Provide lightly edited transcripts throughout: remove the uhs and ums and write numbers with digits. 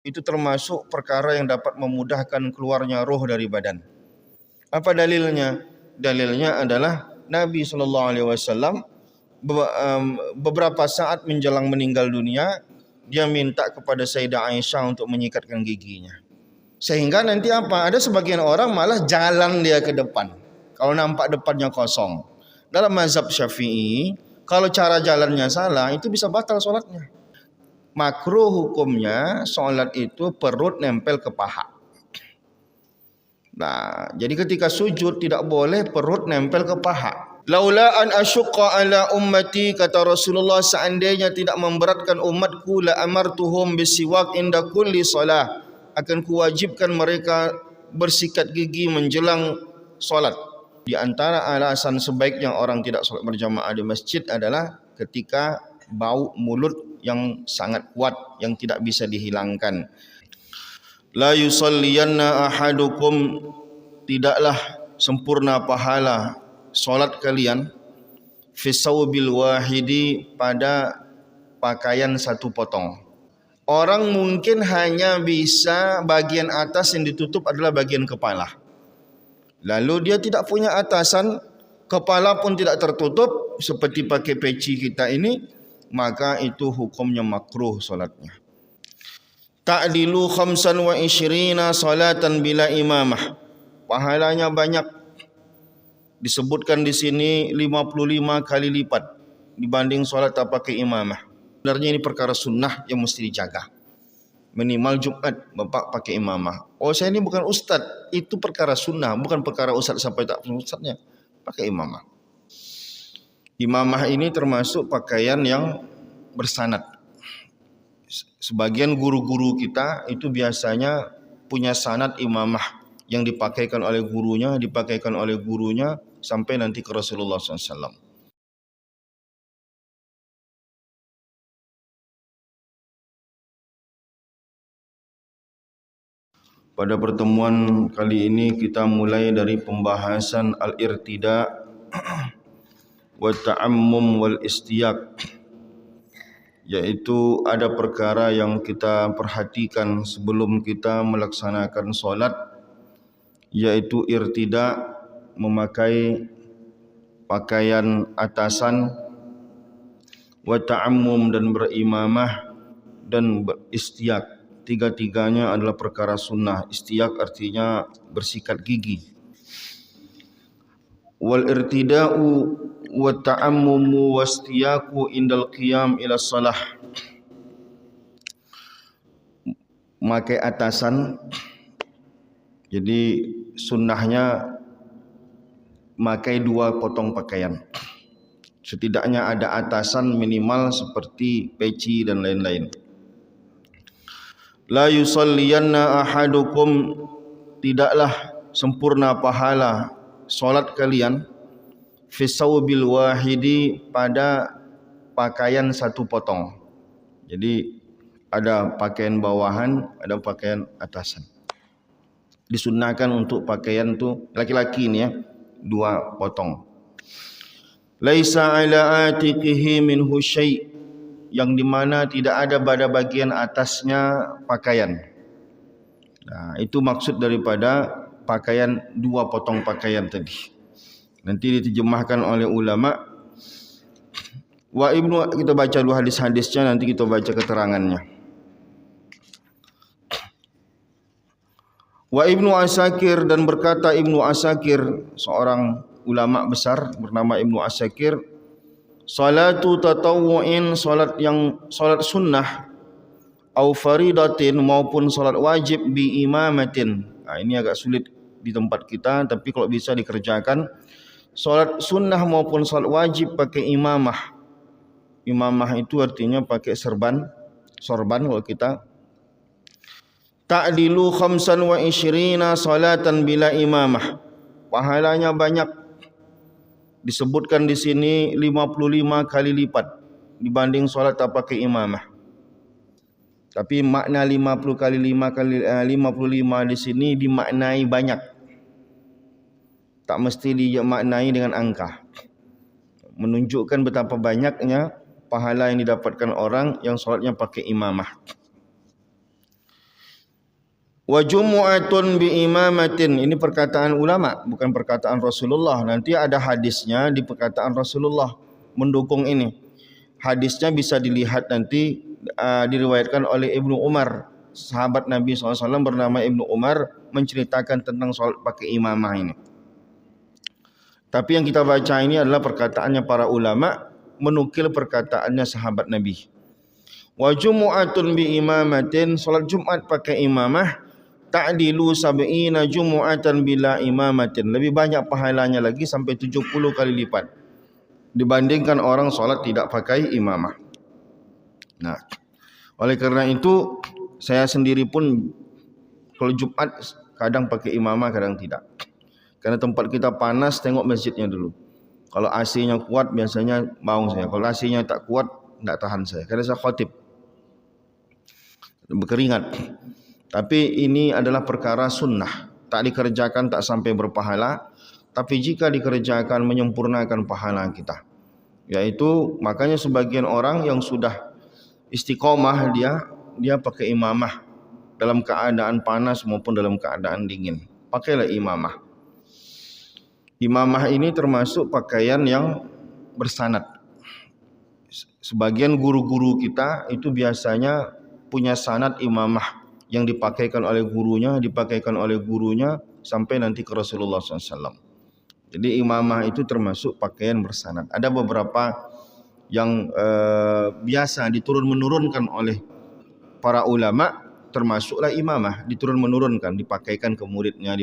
itu termasuk perkara yang dapat memudahkan keluarnya roh dari badan. Apa dalilnya? Dalilnya adalah Nabi SAW beberapa saat menjelang meninggal dunia, dia minta kepada Sayyidah Aisyah untuk menyikatkan giginya. Sehingga nanti apa? Ada sebagian orang malah jalan dia ke depan kalau nampak depannya kosong. Dalam mazhab Syafi'i, kalau cara jalannya salah, itu bisa batal solatnya. Makruh hukumnya solat itu perut nempel ke paha. Nah, jadi ketika sujud tidak boleh perut nempel ke paha. Laula an asyqa ala ummati, kata Rasulullah, seandainya tidak memberatkan umatku, la amartuhum bisiwak inda kulli salah, akan kuwajibkan mereka bersikat gigi menjelang solat. Di antara alasan sebaiknya orang tidak solat berjamaah di masjid adalah ketika bau mulut yang sangat kuat yang tidak bisa dihilangkan. La yusalliyanna ahadukum, tidaklah sempurna pahala solat kalian, fi sawbil wahidi, pada pakaian satu potong. Orang mungkin hanya bisa bagian atas yang ditutup adalah bagian kepala. Lalu dia tidak punya atasan, kepala pun tidak tertutup seperti pakai peci kita ini, maka itu hukumnya makruh solatnya. Ta'dilu 25 salatan bila imamah. Pahalanya banyak. Disebutkan di sini 55 kali lipat dibanding solat tak pakai imamah. Sebenarnya ini perkara sunnah yang mesti dijaga. Minimal Jumat bapak pakai imamah. Oh, saya ini bukan ustaz, itu perkara sunnah, bukan perkara ustaz sampai tak ustaznya. Pakai imamah. Imamah ini termasuk pakaian yang bersanad. Sebagian guru-guru kita itu biasanya punya sanad imamah yang dipakaikan oleh gurunya sampai nanti ke Rasulullah SAW. Pada pertemuan kali ini kita mulai dari pembahasan al-irtida wa ta'ammum wal istiyaq, yaitu ada perkara yang kita perhatikan sebelum kita melaksanakan solat, yaitu irtida, memakai pakaian atasan, wa ta'ammum dan berimamah, dan istiyaq. Tiga-tiganya adalah perkara sunnah. Istiyaq artinya bersikat gigi. Wal irtida'u wa ta'ammumu wastiyaqu indal qiyam ila salah. Memakai atasan, jadi sunnahnya memakai 2 potong pakaian. Setidaknya ada atasan minimal seperti peci dan lain-lain. La yusalliyanna ahadukum, tidaklah sempurna pahala solat kalian, fi sawbil wahidi, pada pakaian satu potong. Jadi ada pakaian bawahan, ada pakaian atasan. Disunnahkan untuk pakaian tu laki-laki ni 2 potong. Laisa ala atiqihi minhu syai', yang dimana tidak ada pada bagian atasnya pakaian. Nah, itu maksud daripada pakaian 2 potong pakaian tadi. Nanti diterjemahkan oleh ulama. Wa Ibnu, kita baca dulu hadis-hadisnya, nanti kita baca keterangannya. Wa Ibnu Asakir, dan berkata Ibnu Asakir, seorang ulama besar bernama Ibnu Asakir, salatu tatawu'in, salat sunnah, au faridatin, maupun salat wajib, bi imamatin. Nah, ini agak sulit di tempat kita, tapi kalau bisa dikerjakan. Salat sunnah maupun salat wajib pakai imamah. Imamah itu artinya pakai sorban kalau kita. Ta'dilu 25 salatan bila imamah. Pahalanya banyak. Disebutkan di sini 55 kali lipat dibanding solat tak pakai imamah. Tapi makna 55 di sini dimaknai banyak. Tak mesti dimaknai dengan angka. Menunjukkan betapa banyaknya pahala yang didapatkan orang yang solatnya pakai imamah. Wa jumu'atun bi imamatin, ini perkataan ulama bukan perkataan Rasulullah. Nanti ada hadisnya di perkataan Rasulullah mendukung ini. Hadisnya bisa dilihat nanti diriwayatkan oleh Ibnu Umar. Sahabat Nabi SAW bernama Ibnu Umar menceritakan tentang solat pakai imamah ini. Tapi yang kita baca ini adalah perkataannya para ulama menukil perkataannya sahabat Nabi. Wa jumu'atun bi imamatin, solat Jumat pakai imamah ta'dilu sab'ina jumu'atan bila imamatin, lebih banyak pahalanya lagi sampai 70 kali lipat dibandingkan orang solat tidak pakai imamah. Nah, oleh karena itu saya sendiri pun kalau Jumat kadang pakai imamah, kadang tidak. Karena tempat kita panas, tengok masjidnya dulu. Kalau AC-nya kuat biasanya mau saya. Kalau AC-nya tak kuat, tidak tahan saya. Karena saya khatib, berkeringat. Tapi ini adalah perkara sunnah. Tak dikerjakan tak sampai berpahala. Tapi jika dikerjakan menyempurnakan pahala kita. Yaitu makanya sebagian orang yang sudah istiqomah dia pakai imamah dalam keadaan panas maupun dalam keadaan dingin. Pakailah imamah. Imamah ini termasuk pakaian yang bersanad. Sebagian guru-guru kita itu biasanya punya sanad imamah yang dipakaikan oleh gurunya sampai nanti ke Rasulullah SAW. Jadi imamah itu termasuk pakaian bersanad. Ada beberapa yang biasa diturun-menurunkan oleh para ulama, termasuklah imamah diturun-menurunkan, dipakaikan ke muridnya.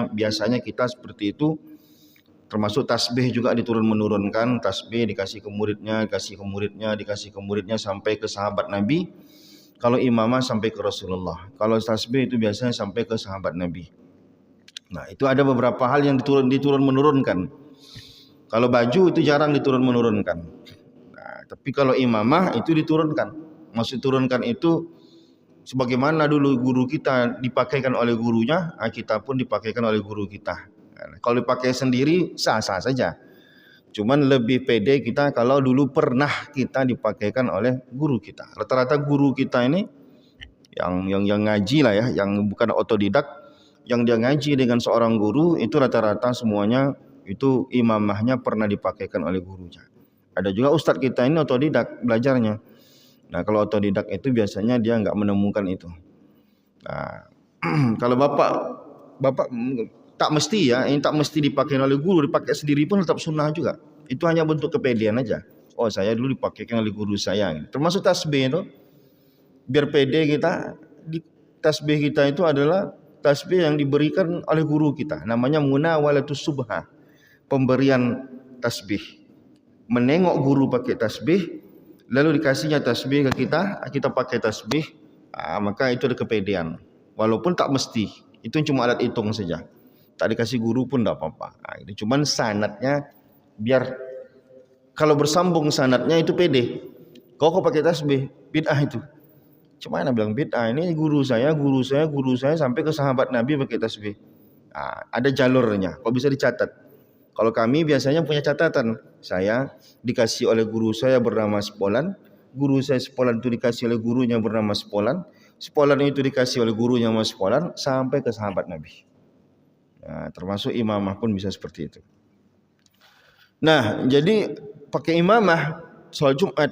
Biasanya kita seperti itu. Termasuk tasbih juga diturun-menurunkan, tasbih dikasih ke muridnya sampai ke sahabat Nabi. Kalau imamah sampai ke Rasulullah. Kalau tasbih itu biasanya sampai ke sahabat Nabi. Nah, itu ada beberapa hal yang diturun-menurunkan. Kalau baju itu jarang diturun-menurunkan. Nah, tapi kalau imamah itu diturunkan. Maksud turunkan itu sebagaimana dulu guru kita dipakaikan oleh gurunya, kita pun dipakaikan oleh guru kita. Nah, kalau dipakai sendiri sah-sah saja. Cuman lebih pede kita kalau dulu pernah kita dipakaikan oleh guru kita. Rata-rata guru kita ini yang ngaji lah ya, yang bukan otodidak, yang dia ngaji dengan seorang guru itu rata-rata semuanya itu imamahnya pernah dipakaikan oleh gurunya. Ada juga ustadz kita ini otodidak belajarnya. Nah, kalau otodidak itu biasanya dia enggak menemukan itu. Nah, kalau bapak tak mesti ya, ini tak mesti dipakai oleh guru, dipakai sendiri pun tetap sunnah juga. Itu hanya bentuk kepedean aja. Oh, saya dulu dipakaikan oleh guru saya. Termasuk tasbih itu. Biar pede kita, tasbih kita itu adalah tasbih yang diberikan oleh guru kita. Namanya munawalatus subha. Pemberian tasbih. Menengok guru pakai tasbih, lalu dikasihnya tasbih ke kita, kita pakai tasbih, maka itu ada kepedean. Walaupun tak mesti. Itu cuma alat hitung saja. Tak dikasih guru pun tak apa-apa. Itu cuman sanadnya biar kalau bersambung sanadnya itu pede. Kau pakai tasbih, bid'ah itu. Cuma mana bilang bid'ah, ini guru saya sampai ke sahabat Nabi pakai tasbih. Ada jalurnya, kok bisa dicatat. Kalau kami biasanya punya catatan. Saya dikasih oleh guru saya bernama Sepolan, guru saya Sepolan itu dikasih oleh gurunya bernama Sepolan, Sepolan itu dikasih oleh gurunya bernama Sepolan sampai ke sahabat Nabi. Nah, termasuk imamah pun bisa seperti itu. Nah, jadi pakai imamah soal Jumat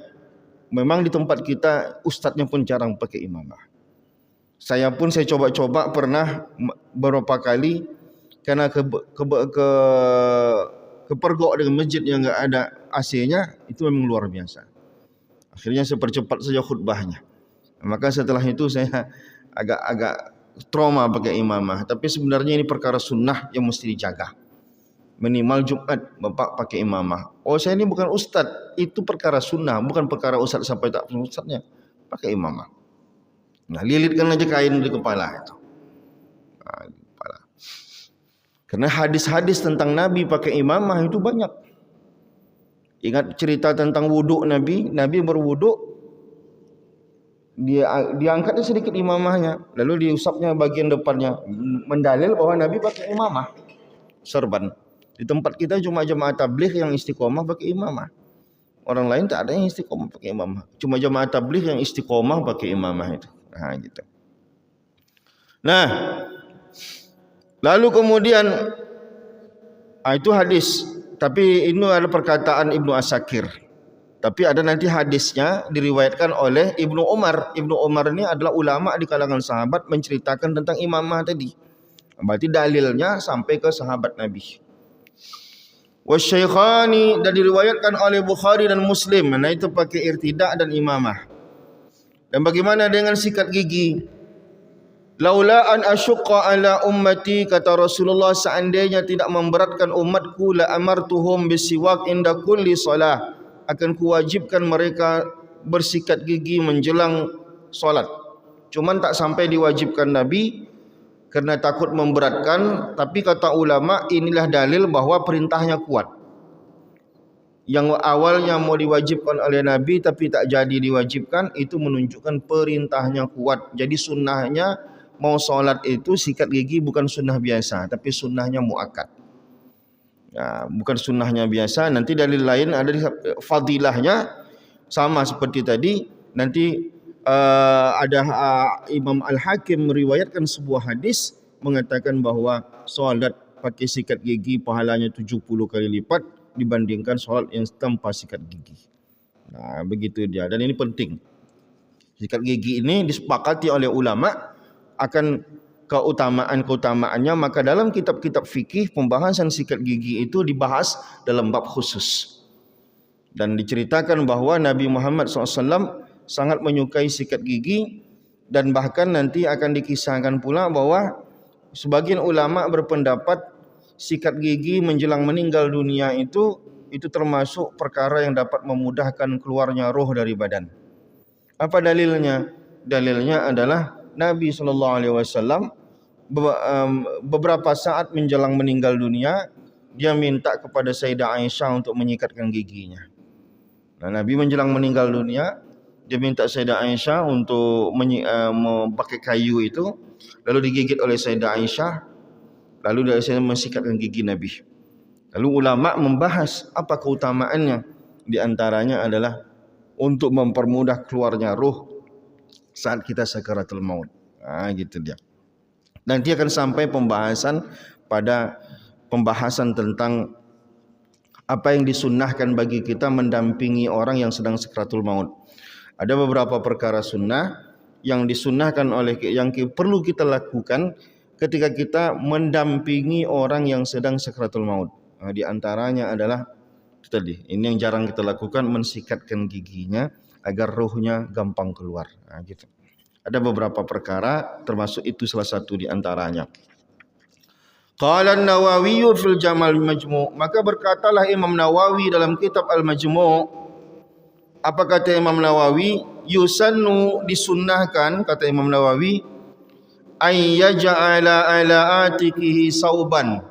memang di tempat kita ustadznya pun jarang pakai imamah. Saya coba-coba pernah beberapa kali karena kepergok dengan masjid yang enggak ada AC-nya, itu memang luar biasa. Akhirnya saya percepat saja khutbahnya. Maka setelah itu saya agak trauma pakai imamah. Tapi sebenarnya ini perkara sunnah yang mesti dijaga. Minimal Jumat bapak pakai imamah. Oh, saya ini bukan ustaz, itu perkara sunnah, bukan perkara ustaz sampai tak ustaznya. Pakai imamah. Nah, lilitkan aja kain di kepala itu. Kepala. Karena hadis-hadis tentang Nabi pakai imamah itu banyak. Ingat cerita tentang wuduk Nabi berwuduk, dia diangkatnya sedikit imamahnya, lalu diusapnya bagian depannya, mendalil bahwa Nabi pakai imamah serban. Di tempat kita cuma jemaah tabligh yang istiqomah pakai imamah. Orang lain tak ada yang istiqomah pakai imamah. Cuma jemaah tabligh yang istiqomah pakai imamah itu. Nah, gitu. Nah, lalu kemudian itu hadis, tapi ini adalah perkataan Ibnu Asakir. Tapi ada nanti hadisnya diriwayatkan oleh Ibnu Umar. Ibnu Umar ini adalah ulama di kalangan sahabat menceritakan tentang imamah tadi. Berarti dalilnya sampai ke sahabat Nabi. Wasyaikhani, dan diriwayatkan oleh Bukhari dan Muslim. Nah itu pakai irtidak dan imamah. Dan bagaimana dengan sikat gigi? Laula an asyqa ala ummati, kata Rasulullah, seandainya tidak memberatkan umatku, la amartuhum bisiwak inda kulli salah, akan kuwajibkan mereka bersikat gigi menjelang solat. Cuman tak sampai diwajibkan Nabi kerana takut memberatkan. Tapi kata ulama, inilah dalil bahawa perintahnya kuat. Yang awalnya mau diwajibkan oleh Nabi tapi tak jadi diwajibkan, itu menunjukkan perintahnya kuat. Jadi sunnahnya mau solat itu sikat gigi bukan sunnah biasa, tapi sunnahnya muakkad. Ya, bukan sunnahnya biasa. Nanti dalil lain ada di fadilahnya sama seperti tadi. Nanti ada Imam Al-Hakim meriwayatkan sebuah hadis mengatakan bahawa solat pakai sikat gigi pahalanya 70 kali lipat dibandingkan solat yang tanpa sikat gigi. Nah, begitu dia. Dan ini penting. Sikat gigi ini disepakati oleh ulama akan keutamaan-keutamaannya. Maka dalam kitab-kitab fikih pembahasan sikat gigi itu dibahas dalam bab khusus. Dan diceritakan bahawa Nabi Muhammad SAW sangat menyukai sikat gigi. Dan bahkan nanti akan dikisahkan pula bahawa sebagian ulama berpendapat sikat gigi menjelang meninggal dunia itu termasuk perkara yang dapat memudahkan keluarnya roh dari badan. Apa dalilnya? Dalilnya adalah Nabi SAW beberapa saat menjelang meninggal dunia, dia minta kepada Sayyidah Aisyah untuk menyikatkan giginya. Nah, Nabi menjelang meninggal dunia, dia minta Sayyidah Aisyah untuk memakai kayu itu, lalu digigit oleh Sayyidah Aisyah, lalu dia mensikatkan gigi Nabi. Lalu ulama membahas apa keutamaannya. Di antaranya adalah untuk mempermudah keluarnya ruh saat kita sakaratul maut. Gitu dia. Nanti akan sampai pembahasan tentang apa yang disunnahkan bagi kita mendampingi orang yang sedang sakaratul maut. Ada beberapa perkara sunnah yang disunnahkan yang perlu kita lakukan ketika kita mendampingi orang yang sedang sakaratul maut. Di antaranya adalah tadi, ini yang jarang kita lakukan, mensikatkan giginya agar rohnya gampang keluar. Gitu. Ada beberapa perkara, termasuk itu salah satu di antaranya. Qala an-Nawawi fil Jamal Majmu', maka berkatalah Imam Nawawi dalam kitab Al-Majmu'. Apa kata Imam Nawawi? Yusannu, disunnahkan, kata Imam Nawawi, ay yaj'ala ala atikihi sauban.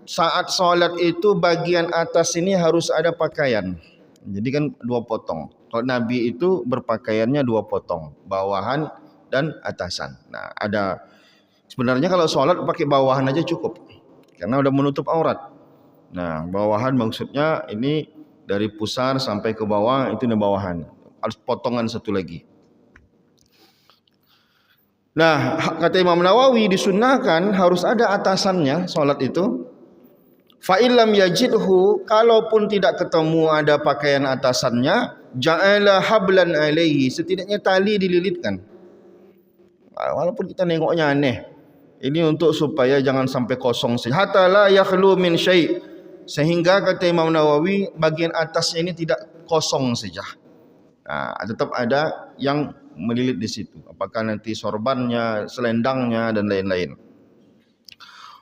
Saat solat itu bagian atas ini harus ada pakaian. Jadi kan 2 potong. Kalau Nabi itu berpakaiannya 2 potong, bawahan dan atasan. Nah, sebenarnya kalau solat pakai bawahan aja cukup, karena udah menutup aurat. Nah, bawahan maksudnya ini dari pusar sampai ke bawah, itu bawahan. Harus potongan satu lagi. Nah, kata Imam Nawawi, disunnahkan harus ada atasannya solat itu. Fa illam yajidhu, kalaupun tidak ketemu ada pakaian atasannya, ja'ala hablan alaihi, setidaknya tali dililitkan. Walaupun kita nengoknya aneh, ini untuk supaya jangan sampai kosong saja. Hatta la yakhlu min syai', sehingga kata Imam Nawawi bagian atasnya ini tidak kosong saja. Tetap ada yang melilit di situ. Apakah nanti sorbannya, selendangnya dan lain-lain.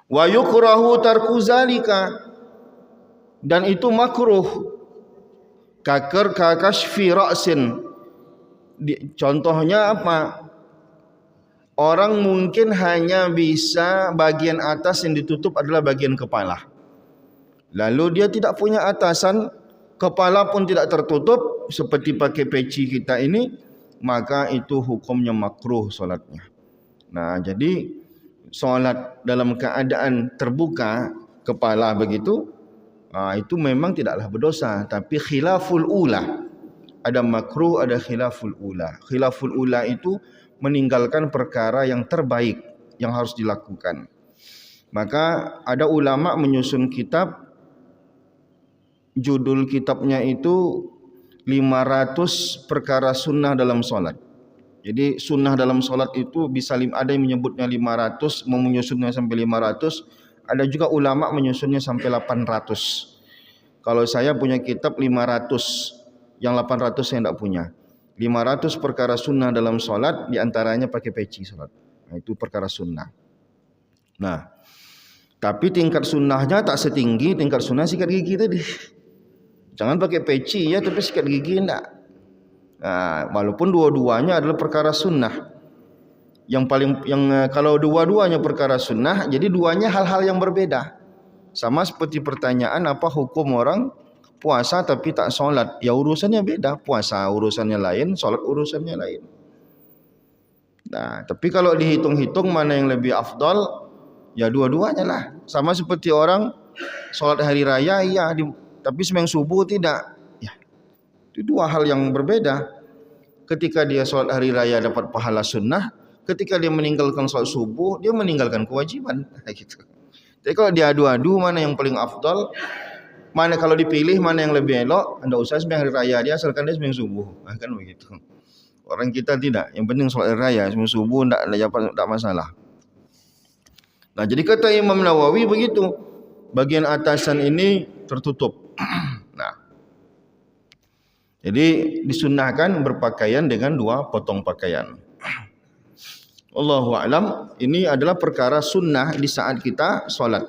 Wa yukrahu tarku zalika, dan itu makruh. Kakashfi ra'sin. Contohnya apa? Orang mungkin hanya bisa bagian atas yang ditutup adalah bagian kepala. Lalu dia tidak punya atasan, kepala pun tidak tertutup seperti pakai peci kita ini, maka itu hukumnya makruh solatnya. Nah, jadi solat dalam keadaan terbuka kepala begitu, itu memang tidaklah berdosa, tapi khilaful ula. Ada makruh, ada khilaful ula. Khilaful ula itu meninggalkan perkara yang terbaik yang harus dilakukan. Maka ada ulama menyusun kitab, judul kitabnya itu 500 perkara sunnah dalam solat. Jadi sunnah dalam solat itu bisa ada yang menyebutnya 500, mau menyusunnya sampai 500, ada juga ulama menyusunnya sampai 800. Kalau saya punya kitab 500, yang 800 saya tidak punya. 500 perkara sunnah dalam solat, diantaranya pakai peci solat. Nah, itu perkara sunnah. Nah, tapi tingkat sunnahnya tak setinggi tingkat sunnah sikat gigi tadi. Jangan pakai peci ya, tapi sikat gigi enggak. Nah, walaupun dua-duanya adalah perkara sunnah. Kalau dua-duanya perkara sunnah, jadi duanya hal-hal yang berbeda. Sama seperti pertanyaan apa hukum orang puasa tapi tak solat. Ya urusannya beda. Puasa urusannya lain, solat urusannya lain. Nah, tapi kalau dihitung-hitung mana yang lebih afdal, ya dua-duanya lah. Sama seperti orang solat hari raya, iya, tapi sembahyang subuh tidak. Ya, itu dua hal yang berbeda. Ketika dia solat hari raya dapat pahala sunnah, ketika dia meninggalkan solat subuh, dia meninggalkan kewajiban. Gitu. Jadi kalau diadu-adu mana yang paling afdal, mana kalau dipilih mana yang lebih elok, anda usah sembahyang hari raya dia asalkan dia sembahyang subuh. Kan begitu. Orang kita tidak, yang penting solat hari raya, sembahyang subuh tidak masalah. Nah, jadi kata Imam Nawawi begitu. Bagian atasan ini tertutup. Nah, jadi disunnahkan berpakaian dengan 2 potong pakaian. Allahu a'lam, ini adalah perkara sunnah di saat kita solat.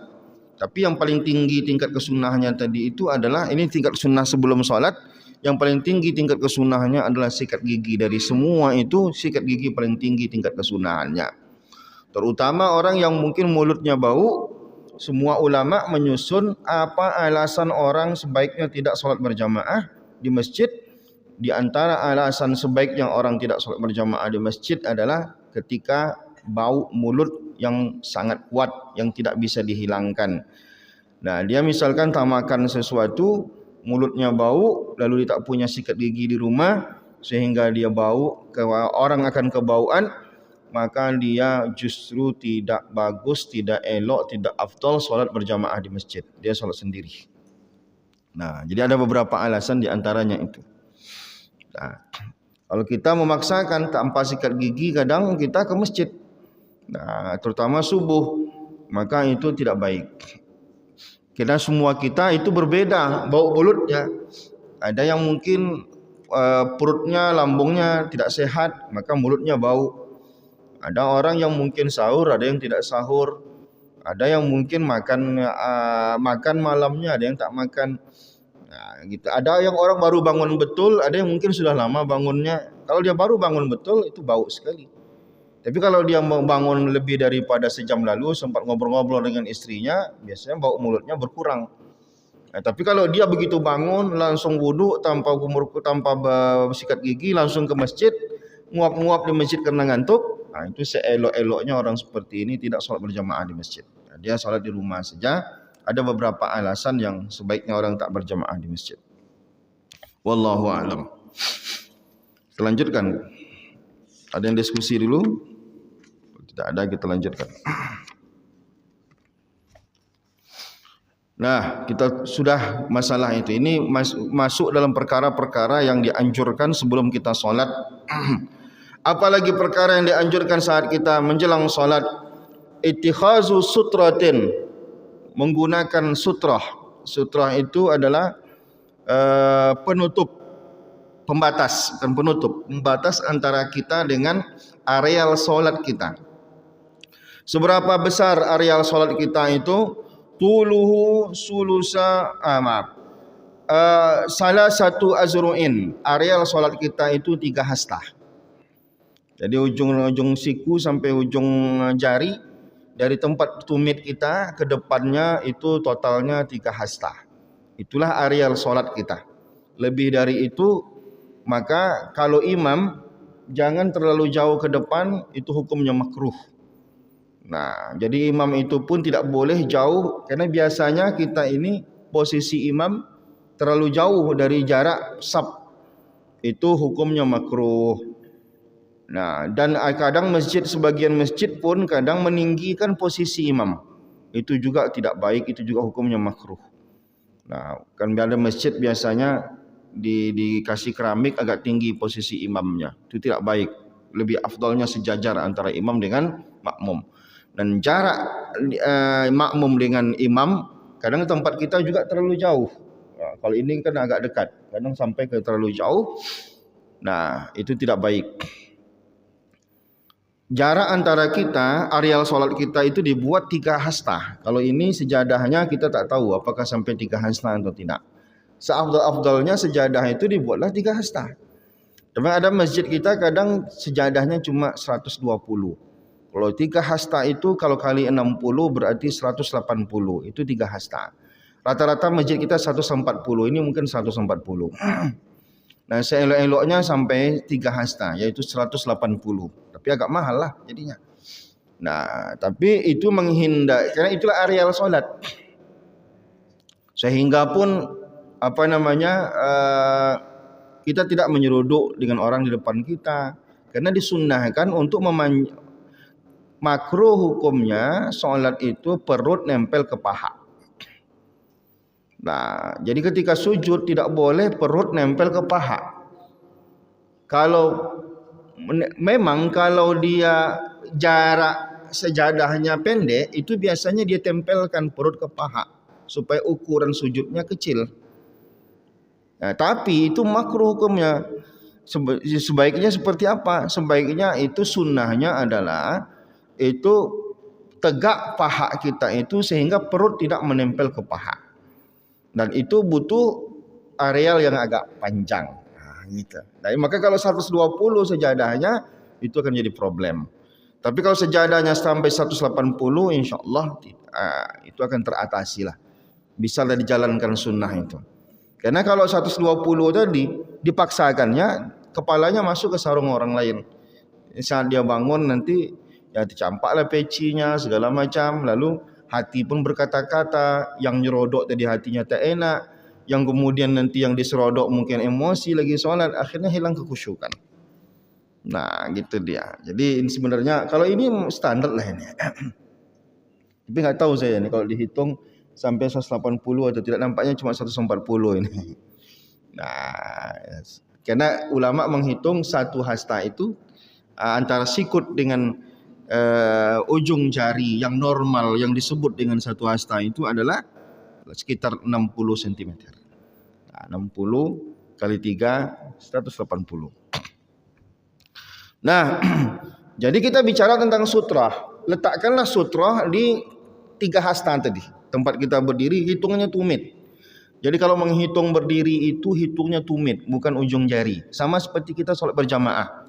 Tapi yang paling tinggi tingkat kesunnahnya tadi itu adalah, ini tingkat sunnah sebelum solat. Yang paling tinggi tingkat kesunnahnya adalah sikat gigi. Dari semua itu sikat gigi paling tinggi tingkat kesunahannya. Terutama orang yang mungkin mulutnya bau. Semua ulama menyusun apa alasan orang sebaiknya tidak solat berjamaah di masjid. Di antara alasan sebaiknya orang tidak solat berjamaah di masjid adalah ketika bau mulut yang sangat kuat yang tidak bisa dihilangkan. Nah, dia misalkan tak makan sesuatu, mulutnya bau, lalu dia tak punya sikat gigi di rumah sehingga dia bau, orang akan kebauan, maka dia justru tidak bagus, tidak elok, tidak afdal solat berjamaah di masjid. Dia solat sendiri. Nah, jadi ada beberapa alasan di antaranya itu. Nah, kalau kita memaksakan tanpa sikat gigi, kadang kita ke masjid. Nah, terutama subuh, maka itu tidak baik. Karena semua kita itu berbeda bau mulutnya. Ada yang mungkin perutnya, lambungnya tidak sehat, maka mulutnya bau. Ada orang yang mungkin sahur, ada yang tidak sahur. Ada yang mungkin makan malamnya, ada yang tak makan. Nah, gitu. Ada yang orang baru bangun betul, ada yang mungkin sudah lama bangunnya. Kalau dia baru bangun betul itu bau sekali. Tapi kalau dia bangun lebih daripada sejam lalu, sempat ngobrol-ngobrol dengan istrinya, biasanya bau mulutnya berkurang. Nah, tapi kalau dia begitu bangun langsung wudu tanpa sikat gigi, langsung ke masjid, nguap-nguap di masjid karena ngantuk, nah, itu seelok-eloknya orang seperti ini tidak sholat berjamaah di masjid. Nah, dia sholat di rumah saja. Ada beberapa alasan yang sebaiknya orang tak berjamaah di masjid. Wallahu a'lam. Kita lanjutkan. Ada yang diskusi dulu? Tidak ada, kita lanjutkan. Nah, kita sudah masalah itu. Ini masuk dalam perkara-perkara yang dianjurkan sebelum kita solat. Apalagi perkara yang dianjurkan saat kita menjelang solat. Ittikhazu sutratin, menggunakan sutrah. Sutrah itu adalah penutup, pembatas, bukan penutup, pembatas antara kita dengan areal solat kita. Seberapa besar areal solat kita itu? Tuluhu sulusa salah satu azru'in. Areal solat kita itu 3 hasta. Jadi ujung siku sampai ujung jari, dari tempat tumit kita ke depannya itu totalnya 3 hasta. Itulah areal solat kita. Lebih dari itu, maka kalau imam jangan terlalu jauh ke depan, itu hukumnya makruh. Nah, jadi imam itu pun tidak boleh jauh, karena biasanya kita ini posisi imam terlalu jauh dari jarak saf. Itu hukumnya makruh. Nah, dan kadang sebagian masjid pun kadang meninggikan posisi imam. Itu juga tidak baik, itu juga hukumnya makruh. Nah, kan ada masjid biasanya dikasih keramik agak tinggi posisi imamnya. Itu tidak baik. Lebih afdalnya sejajar antara imam dengan makmum. Dan jarak makmum dengan imam kadang tempat kita juga terlalu jauh. Nah, kalau ini kan agak dekat, kadang sampai ke terlalu jauh. Nah, itu tidak baik. Jarak antara kita, areal solat kita itu dibuat 3 hasta. Kalau ini sejadahnya kita tak tahu apakah sampai 3 hasta atau tidak. Seafdal-afdalnya sejadah itu dibuatlah 3 hasta. Tapi ada masjid kita kadang sejadahnya cuma 120. Kalau 3 hasta itu kalau kali 60 berarti 180. Itu 3 hasta. Rata-rata masjid kita 140, ini mungkin 140. Nah, seelok-eloknya sampai 3 hasta, yaitu 180. Tapi agak mahal lah jadinya. Nah, tapi itu menghindar, karena itulah areal solat. Sehingga pun kita tidak menyeruduk dengan orang di depan kita. Karena disunnahkan untuk makruh hukumnya solat itu perut nempel ke paha. Nah, jadi ketika sujud tidak boleh perut nempel ke paha. Memang kalau dia jarak sejadahnya pendek, itu biasanya dia tempelkan perut ke paha supaya ukuran sujudnya kecil. Nah, tapi itu makruh hukumnya. Sebaiknya seperti apa? Sebaiknya itu sunnahnya adalah itu tegak paha kita itu sehingga perut tidak menempel ke paha. Dan itu butuh areal yang agak panjang. Nah, gitu. Nah, maka kalau 120 sejadahnya itu akan jadi problem. Tapi kalau sejadahnya sampai 180 insyaallah itu akan teratasi lah. Bisa lah dijalankan sunnah itu. Karena kalau 120 tadi dipaksakannya kepalanya masuk ke sarung orang lain. Saat dia bangun nanti ya dicampaklah pecinya segala macam, lalu hati pun berkata-kata, yang nyerodok tadi hatinya tak enak, yang kemudian nanti yang diserodok mungkin emosi lagi sholat, akhirnya hilang kekhusyukan. Nah, gitu dia. Jadi ini sebenarnya kalau ini standar lah ini. Tapi nggak tahu saya ini kalau dihitung sampai 180 atau tidak, nampaknya cuma 140 ini. Nah, karena ulama menghitung satu hasta itu antara sikut dengan ujung jari yang normal yang disebut dengan satu hasta itu adalah sekitar 60 cm. Nah, 60 kali 3 180. Nah, jadi kita bicara tentang sutra. Letakkanlah sutra di 3 hasta tadi. Tempat kita berdiri hitungannya tumit. Jadi kalau menghitung berdiri itu hitungnya tumit, bukan ujung jari. Sama seperti kita sholat berjamaah.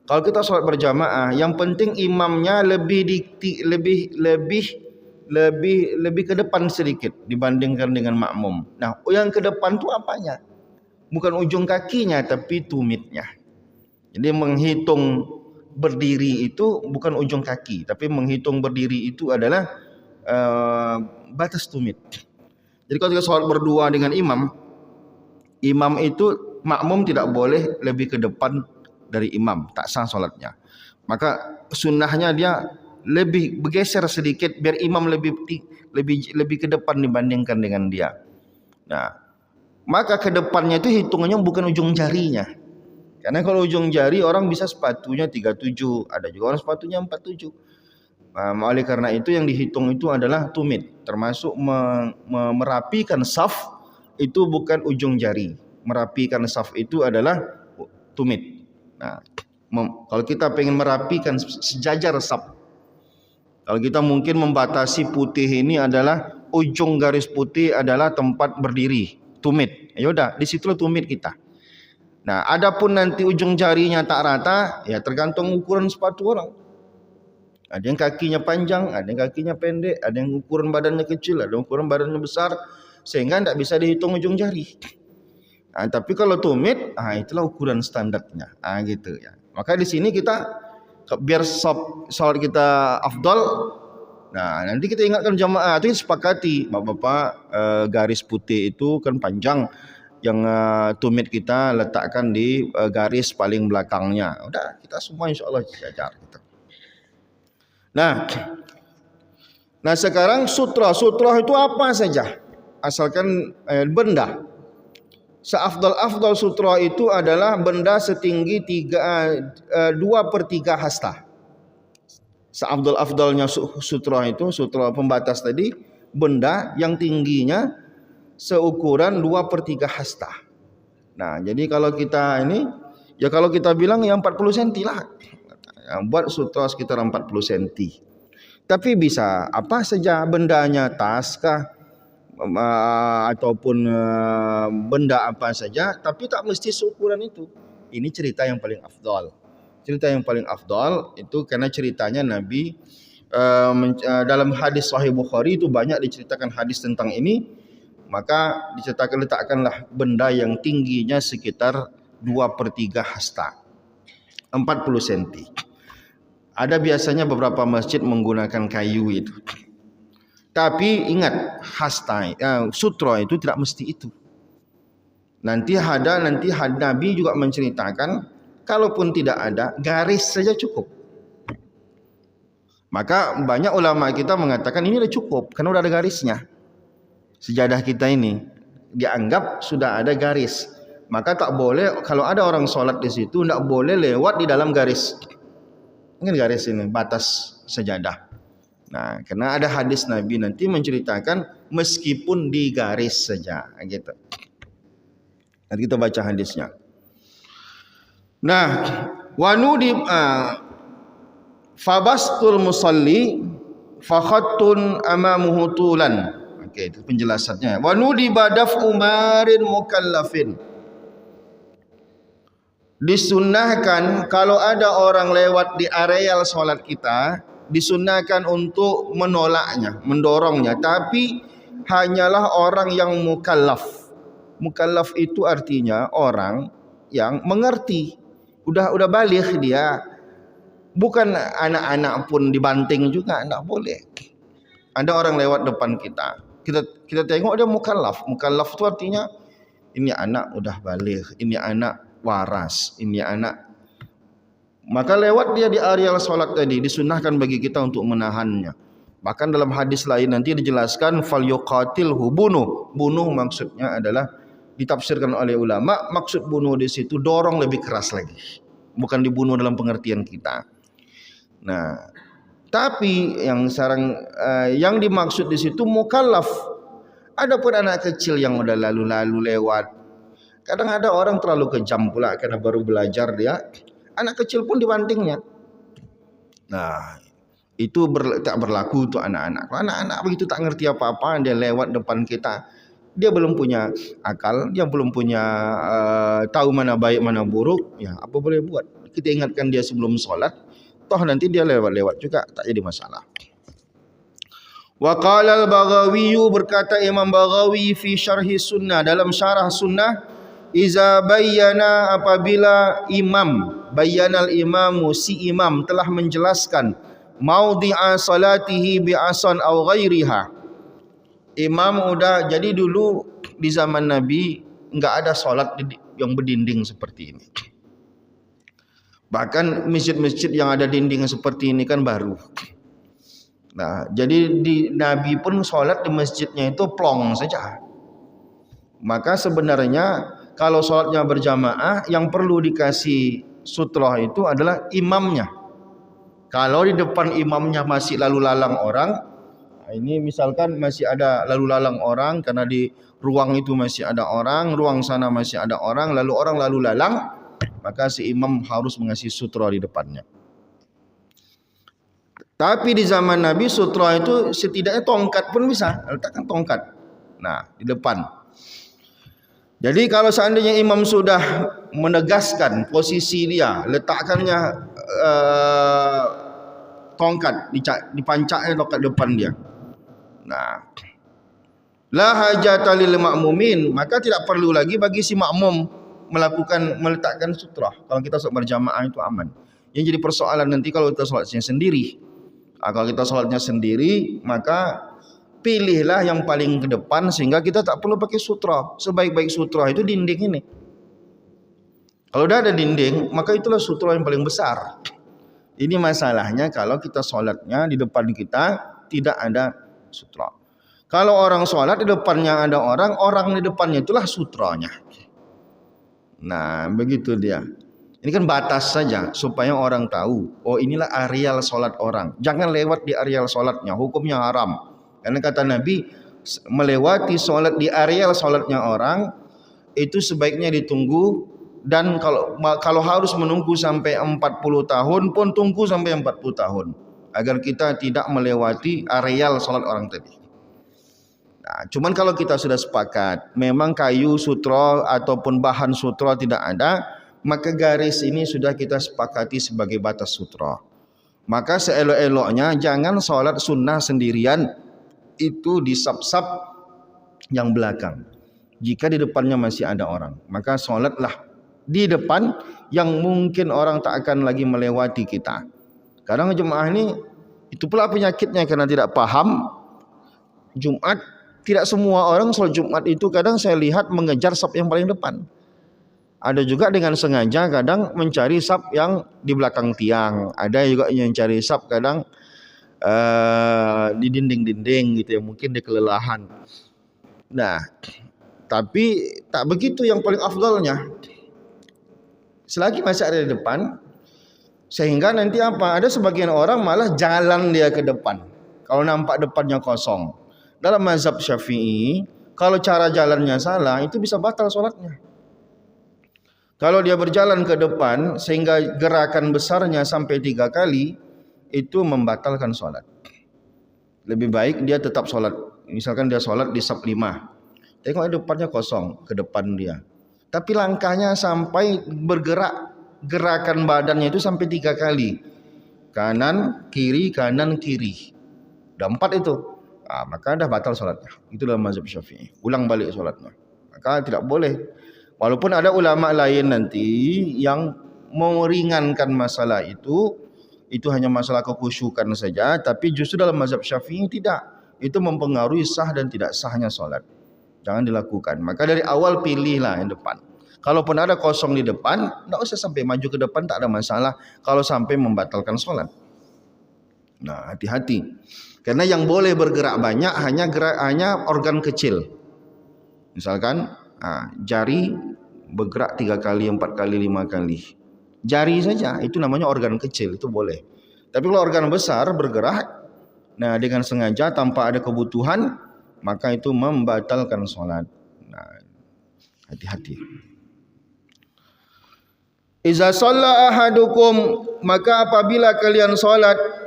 Kalau kita sholat berjamaah, yang penting imamnya lebih ke depan sedikit dibandingkan dengan makmum. Nah, yang ke depan itu apanya? Bukan ujung kakinya, tapi tumitnya. Jadi menghitung berdiri itu bukan ujung kaki, tapi menghitung berdiri itu adalah batas tumit. Jadi kalau kita sholat berdua dengan imam itu makmum tidak boleh lebih ke depan dari imam, tak sah solatnya. Maka sunnahnya dia lebih bergeser sedikit biar imam lebih ke depan dibandingkan dengan dia. Nah, maka ke depannya itu hitungannya bukan ujung jarinya. Karena kalau ujung jari orang bisa sepatunya 37, ada juga orang sepatunya 47. Oleh karena itu yang dihitung itu adalah tumit, termasuk merapikan saf itu bukan ujung jari. Merapikan saf itu adalah tumit. Nah, kalau kita pengen merapikan sejajar saf, kalau kita mungkin membatasi putih ini adalah ujung garis putih adalah tempat berdiri, tumit. Ya udah, di situlah tumit kita. Nah, adapun nanti ujung jarinya tak rata, ya tergantung ukuran sepatu orang. Ada yang kakinya panjang, ada yang kakinya pendek, ada yang ukuran badannya kecil, ada yang ukuran badannya besar, sehingga tidak bisa dihitung ujung jari. Nah, tapi kalau tumit, itulah ukuran standarnya. Gitu ya. Maka di sini kita biar sholat kita afdal. Nah, nanti kita ingatkan jamaah itu sepakati, bapak-bapak, garis putih itu kan panjang. tumit kita letakkan di garis paling belakangnya. Udah, kita semua insya-Allah jajar gitu. Nah sekarang sutra itu apa saja? Asalkan benda. Seafdal sutra itu adalah benda setinggi 2/3 hasta. Seafdalnya sutra itu, sutra pembatas tadi, benda yang tingginya seukuran 2/3 hasta. Nah, jadi kalau kita kalau kita bilang yang 40 cm lah. Buat sutra sekitar 40 cm. Tapi bisa apa saja bendanya, tas kah ataupun benda apa saja, tapi tak mesti seukuran itu. Ini cerita yang paling afdal. Cerita yang paling afdal itu karena ceritanya Nabi dalam hadis Sahih Bukhari itu banyak diceritakan hadis tentang ini. Maka letakkanlah benda yang tingginya sekitar 2/3 hasta, 40 cm. Ada biasanya beberapa masjid menggunakan kayu itu. Tapi ingat, hasta, sutra itu tidak mesti itu. Nanti Nabi juga menceritakan, kalaupun tidak ada, garis saja cukup. Maka banyak ulama kita mengatakan ini sudah cukup, karena sudah ada garisnya. Sejadah kita ini dianggap sudah ada garis. Maka tak boleh, kalau ada orang sholat di situ, tidak boleh lewat di dalam garis. Ini garis ini, batas sejadah. Nah, karena ada hadis Nabi nanti menceritakan meskipun di garis saja, gitu. Nanti kita baca hadisnya. Nah, wanudi fabastul musalli fakhattun amamuhu tulan. Oke, itu penjelasannya. Wanudi badaf umarin mukallafin. Disunnahkan kalau ada orang lewat di areal sholat kita, disunnahkan untuk menolaknya, mendorongnya, tapi hanyalah orang yang mukallaf. Mukallaf itu artinya orang yang mengerti, udah baligh dia, bukan anak-anak pun dibanting juga, tidak boleh. Ada orang lewat depan kita tengok dia mukallaf. Mukallaf itu artinya ini anak udah baligh, ini anak waras, ini anak. Maka lewat dia di areal solat tadi disunnahkan bagi kita untuk menahannya. Bahkan dalam hadis lain nanti dijelaskan falyuqatilhu, bunuh maksudnya adalah ditafsirkan oleh ulama, maksud bunuh di situ dorong lebih keras lagi, bukan dibunuh dalam pengertian kita. Nah, tapi yang yang dimaksud di situ mukallaf. Adapun anak kecil yang udah lalu-lalu lewat, kadang ada orang terlalu kejam pula karena baru belajar dia. Anak kecil pun dibantingnya. Nah, itu tak berlaku untuk anak-anak. Kalau anak-anak begitu tak ngerti apa-apa, dia lewat depan kita, dia belum punya akal, dia belum punya tahu mana baik mana buruk, ya apa boleh buat. Kita ingatkan dia sebelum sholat, toh nanti dia lewat-lewat juga, tak jadi masalah. Wa qala al-Baghawi, berkata Imam Baghawi fi syarhi sunnah, dalam syarah sunnah, iza bayyana, apabila bayyanal imamu, si imam telah menjelaskan maudhi'a salatihi bi'asan aw ghairiha. Imam udah, jadi dulu di zaman Nabi enggak ada salat yang berdinding seperti ini. Bahkan masjid-masjid yang ada dinding seperti ini kan baru. Nah, jadi Nabi pun salat di masjidnya itu plong saja. Maka sebenarnya kalau sholatnya berjamaah, yang perlu dikasih sutra itu adalah imamnya. Kalau di depan imamnya masih lalu lalang orang, ini misalkan masih ada lalu lalang orang, karena di ruang itu masih ada orang, ruang sana masih ada orang, lalu orang lalu lalang, maka si imam harus mengasih sutra di depannya. Tapi di zaman Nabi sutra itu setidaknya tongkat pun bisa, letakkan tongkat. Nah, di depan. Jadi kalau seandainya imam sudah menegaskan posisi dia, letakkannya tongkat, dipancaknya tongkat depan dia. Nah, la hajata lil ma'mumin, maka tidak perlu lagi bagi si makmum meletakkan sutra. Kalau kita sholat berjamaah itu aman. Yang jadi persoalan nanti kalau kita sholatnya sendiri. Kalau kita sholatnya sendiri, maka pilihlah yang paling ke depan sehingga kita tak perlu pakai sutra. Sebaik-baik sutra itu dinding ini. Kalau udah ada dinding, maka itulah sutra yang paling besar. Ini masalahnya kalau kita solatnya di depan kita tidak ada sutra. Kalau orang solat di depannya ada orang, orang di depannya itulah sutranya. Nah, begitu dia. Ini kan batas saja supaya orang tahu, oh inilah areal solat orang. Jangan lewat di areal solatnya, hukumnya haram. Karena kata Nabi, melewati solat di areal solatnya orang itu sebaiknya ditunggu. Dan kalau harus menunggu sampai 40 tahun pun tunggu sampai 40 tahun agar kita tidak melewati areal salat orang tadi. Nah, cuman kalau kita sudah sepakat memang kayu sutra ataupun bahan sutra tidak ada, maka garis ini sudah kita sepakati sebagai batas sutra. Maka seelok-eloknya jangan salat sunnah sendirian itu di sap-sap yang belakang. Jika di depannya masih ada orang, maka salatlah di depan yang mungkin orang tak akan lagi melewati kita. Kadang jemaah ini itu pula penyakitnya karena tidak paham Jumat. Tidak semua orang solat Jumat itu kadang saya lihat mengejar saf yang paling depan. Ada juga dengan sengaja kadang mencari saf yang di belakang tiang. Ada juga yang cari saf kadang di dinding-dinding gitu ya, mungkin dia kelelahan. Nah, tapi tak begitu yang paling afdalnya. Selagi masih ada di depan, sehingga nanti apa? Ada sebagian orang malah jalan dia ke depan. Kalau nampak depannya kosong. Dalam mazhab Syafi'i, kalau cara jalannya salah, itu bisa batal sholatnya. Kalau dia berjalan ke depan sehingga gerakan besarnya sampai 3 kali, itu membatalkan sholat. Lebih baik dia tetap sholat. Misalkan dia sholat di saf 5, tengok depannya kosong ke depan dia. Tapi langkahnya sampai bergerak, gerakan badannya itu sampai 3 kali. Kanan, kiri, kanan, kiri. Udah 4 itu. Maka dah batal sholatnya. Itu dalam mazhab Syafi'i. Ulang balik sholatnya. Maka tidak boleh. Walaupun ada ulama lain nanti yang meringankan masalah itu hanya masalah kekhusyukan saja. Tapi justru dalam mazhab Syafi'i tidak. Itu mempengaruhi sah dan tidak sahnya sholat. Jangan dilakukan. Maka dari awal pilihlah yang depan. Kalaupun ada kosong di depan, tidak usah sampai maju ke depan, tak ada masalah. Kalau sampai membatalkan sholat. Nah, hati-hati. Karena yang boleh bergerak banyak hanya organ kecil. Misalkan jari bergerak 3 kali, 4 kali, 5 kali. Jari saja itu namanya organ kecil, itu boleh. Tapi kalau organ besar bergerak, nah dengan sengaja tanpa ada kebutuhan, maka itu membatalkan sholat. Nah, hati-hati. Iza shalla ahadukum, maka apabila kalian sholat,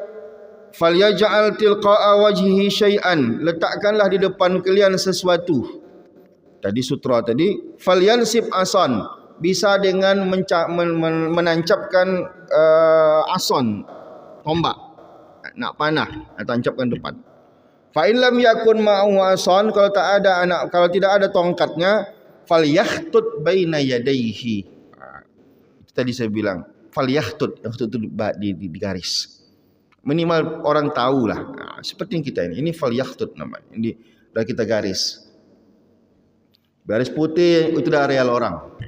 falyaj'al tilqa'a wajhihi syai'an, letakkanlah di depan kalian sesuatu. Tadi sutra tadi, falyansib asan, bisa dengan menancapkan ason, tombak, nak panah, tancapkan depan. Fa in lam yakun ma'hu asan, kalau tidak ada tongkatnya, falyahtut baina yadayhi. Itu tadi saya bilang, falyahtut, yang itu di garis. Minimal orang tahulah. Seperti yang kita ini falyahtut namanya. Ini dah kita garis. Garis putih itu dah areal orang.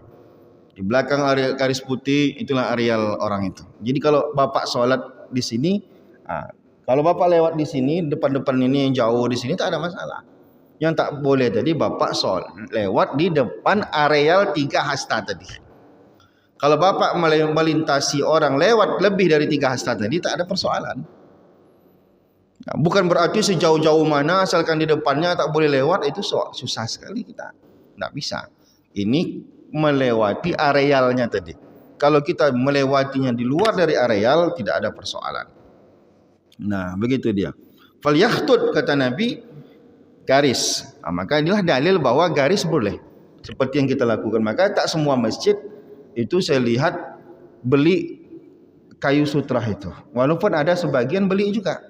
Di belakang area garis putih itulah areal orang itu. Jadi kalau bapak sholat di sini, kalau bapak lewat di sini, depan-depan ini yang jauh di sini tak ada masalah. Yang tak boleh tadi bapak sholat lewat di depan areal 3 hasta tadi. Kalau bapak melintasi orang lewat lebih dari 3 hasta tadi, tak ada persoalan. Bukan berarti sejauh-jauh mana asalkan di depannya tak boleh lewat, itu susah sekali kita. Tak bisa. Ini melewati arealnya tadi. Kalau kita melewatinya di luar dari areal, tidak ada persoalan. Nah, begitu dia. Falyahtut, kata Nabi, garis. Maka inilah dalil bahwa garis boleh. Seperti yang kita lakukan. Maka tak semua masjid itu saya lihat beli kayu sutra itu. Walaupun ada sebagian beli juga.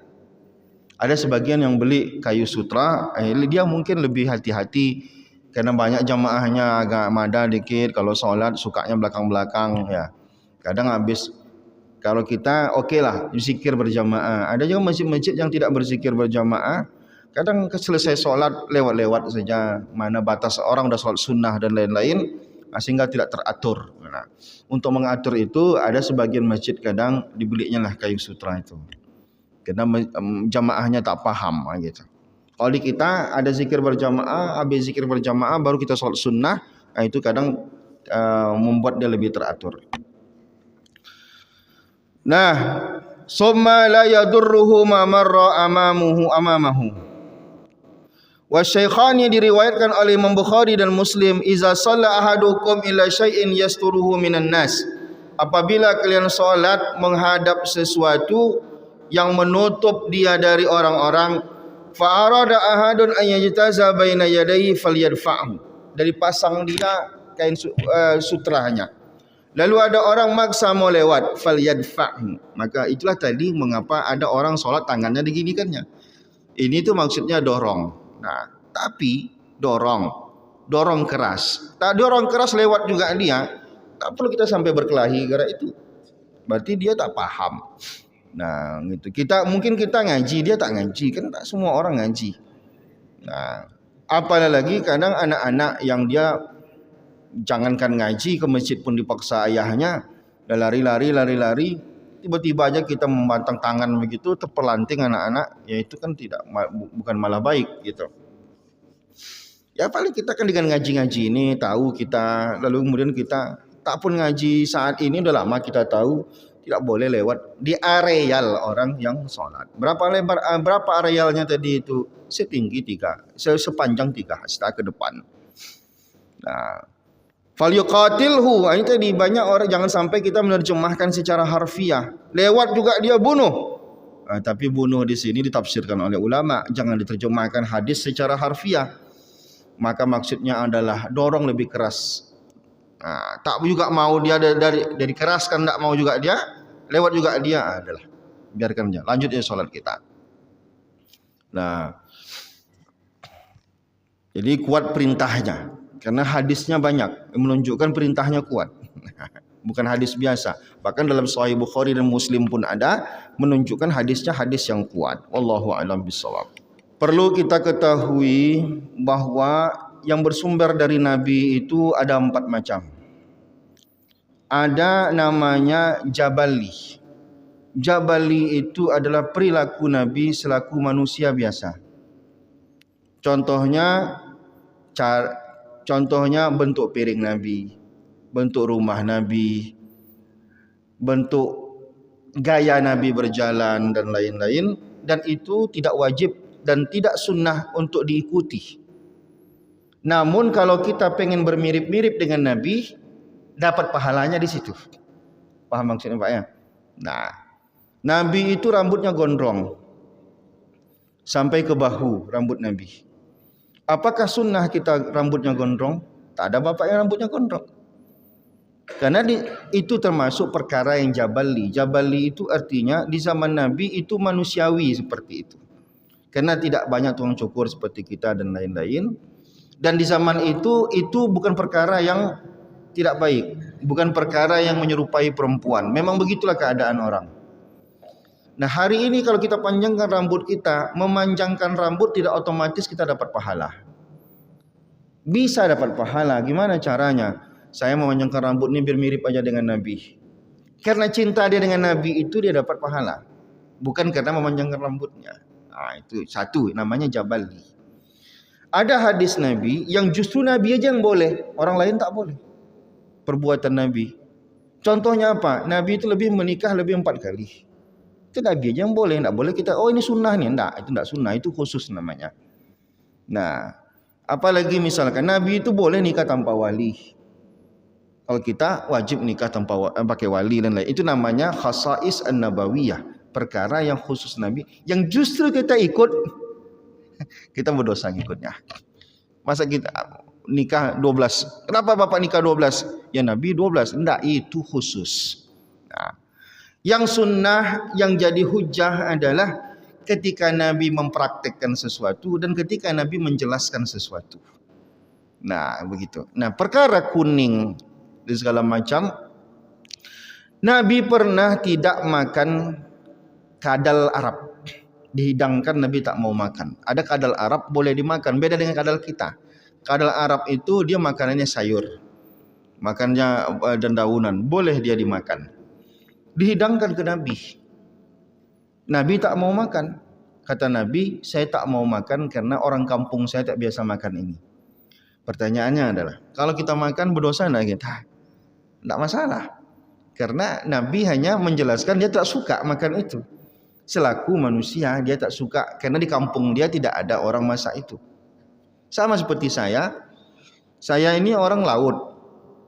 Ada sebagian yang beli kayu sutra, dia mungkin lebih hati-hati karena banyak jamaahnya agak mada dikit. Kalau sholat sukanya belakang-belakang ya. Kadang habis. Kalau kita okeylah berzikir berjamaah. Ada juga masjid-masjid yang tidak berzikir berjamaah. Kadang selesai solat lewat-lewat saja, mana batas orang dah solat sunnah dan lain-lain, sehingga tidak teratur. Nah, untuk mengatur itu ada sebagian masjid kadang dibelinya lah kayu sutra itu. Karena jamaahnya tak paham gitu. Kalau di kita ada zikir berjamaah, habis zikir berjamaah baru kita solat sunnah, itu kadang membuat dia lebih teratur. Nah, summa la yadurruhu ma marra amamahu. Wasyaikhani diriwayatkan oleh Imam Bukhari dan Muslim, iza shalla ahadukum ila syai'in yasturuhu minan nas. Apabila kalian salat menghadap sesuatu yang menutup dia dari orang-orang, fa arada ahadun an yajtaza baina yadayhi falyadfa'hu. Dari pasang dia kain sutranya. Lalu ada orang maksa mau lewat, falyadfa'hu. Maka itulah tadi mengapa ada orang solat tangannya diginikannya. Ini tuh maksudnya dorong. Nah, tapi dorong keras. Tak dorong keras lewat juga dia. Tak perlu kita sampai berkelahi gara itu. Berarti dia tak paham. Nah, gitu. Mungkin kita ngaji, dia tak ngaji, kan tak semua orang ngaji. Nah, apalagi kadang anak-anak yang dia jangankan ngaji ke masjid pun dipaksa ayahnya, dah lari, tiba-tiba aja kita membantang tangan begitu, terpelanting anak-anak, ya itu kan bukan malah baik gitu. Ya paling kita kan dengan ngaji-ngaji ini tahu kita, lalu kemudian kita tak pun ngaji saat ini udah lama kita tahu tidak boleh lewat di areal orang yang sholat. Berapa arealnya tadi itu? Sepanjang 3 hasta ke depan. Nah, falyuqatilhu. Ini tadi banyak orang, jangan sampai kita menerjemahkan secara harfiah. Lewat juga dia bunuh. Tapi bunuh di sini ditafsirkan oleh ulama, jangan diterjemahkan hadis secara harfiah. Maka maksudnya adalah dorong lebih keras. Tak juga mau dia dari keras kan, tak mau juga dia lewat juga dia, adalah biarkan aja, lanjut ya sholat kita. Nah, jadi kuat perintahnya karena hadisnya banyak menunjukkan perintahnya kuat. Bukan hadis biasa, bahkan dalam Sahih Bukhari dan Muslim pun ada menunjukkan hadisnya hadis yang kuat. Wallahu a'lam bishawab. Perlu kita ketahui bahwa yang bersumber dari Nabi itu ada 4 macam. Ada namanya Jabali. Jabali itu adalah perilaku Nabi selaku manusia biasa. Contohnya bentuk piring Nabi, bentuk rumah Nabi, bentuk gaya Nabi berjalan dan lain-lain. Dan itu tidak wajib dan tidak sunnah untuk diikuti. Namun kalau kita pengen bermirip-mirip dengan Nabi, dapat pahalanya di situ. Paham maksudnya Pak ya? Nah, Nabi itu rambutnya gondrong sampai ke bahu rambut Nabi. Apakah sunnah kita rambutnya gondrong? Tak ada bapak yang rambutnya gondrong. Karena itu termasuk perkara yang jabali. Jabali itu artinya di zaman Nabi itu manusiawi seperti itu. Karena tidak banyak tukang cukur seperti kita dan lain-lain. Dan di zaman itu bukan perkara yang tidak baik, bukan perkara yang menyerupai perempuan. Memang begitulah keadaan orang. Nah, hari ini kalau kita panjangkan rambut kita, memanjangkan rambut tidak otomatis kita dapat pahala. Bisa dapat pahala, gimana caranya? Saya memanjangkan rambut ini biar mirip aja dengan Nabi. Karena cinta dia dengan Nabi itu dia dapat pahala, bukan karena memanjangkan rambutnya. Itu satu, namanya Jabali. Ada hadis Nabi yang justru Nabi aja yang boleh, orang lain tak boleh. Perbuatan Nabi. Contohnya apa? Nabi itu menikah lebih 4 kali. Itu Nabi aja yang boleh, tak boleh kita, oh ini sunnah nih. Enggak, itu enggak sunnah, itu khusus namanya. Nah, apalagi misalkan Nabi itu boleh nikah tanpa wali. Kalau kita wajib nikah tanpa pakai wali dan lain. Itu namanya khasais an-nabawiyah, perkara yang khusus Nabi yang justru kita ikut, kita berdosa ngikutnya. Masa kita nikah 12? Kenapa Bapak nikah 12? Ya Nabi 12. Enggak, itu khusus. Nah, yang sunnah yang jadi hujah adalah ketika Nabi mempraktekkan sesuatu dan ketika Nabi menjelaskan sesuatu. Nah, begitu. Nah, perkara kuning dan segala macam, Nabi pernah tidak makan kadal Arab. dihidangkan Nabi tak mau makan. Ada kadal Arab boleh dimakan, beda dengan kadal kita. Kadal Arab itu dia makanannya sayur, makannya dan daunan, boleh dia dimakan. Dihidangkan ke Nabi. Nabi tak mau makan. Kata Nabi, saya tak mau makan karena orang kampung saya tak biasa makan ini. Pertanyaannya adalah, kalau kita makan berdosa enggak kita? Enggak masalah. Karena Nabi hanya menjelaskan dia tak suka makan itu. Selaku manusia dia tak suka karena di kampung dia tidak ada orang masak itu. Sama seperti saya ini orang laut.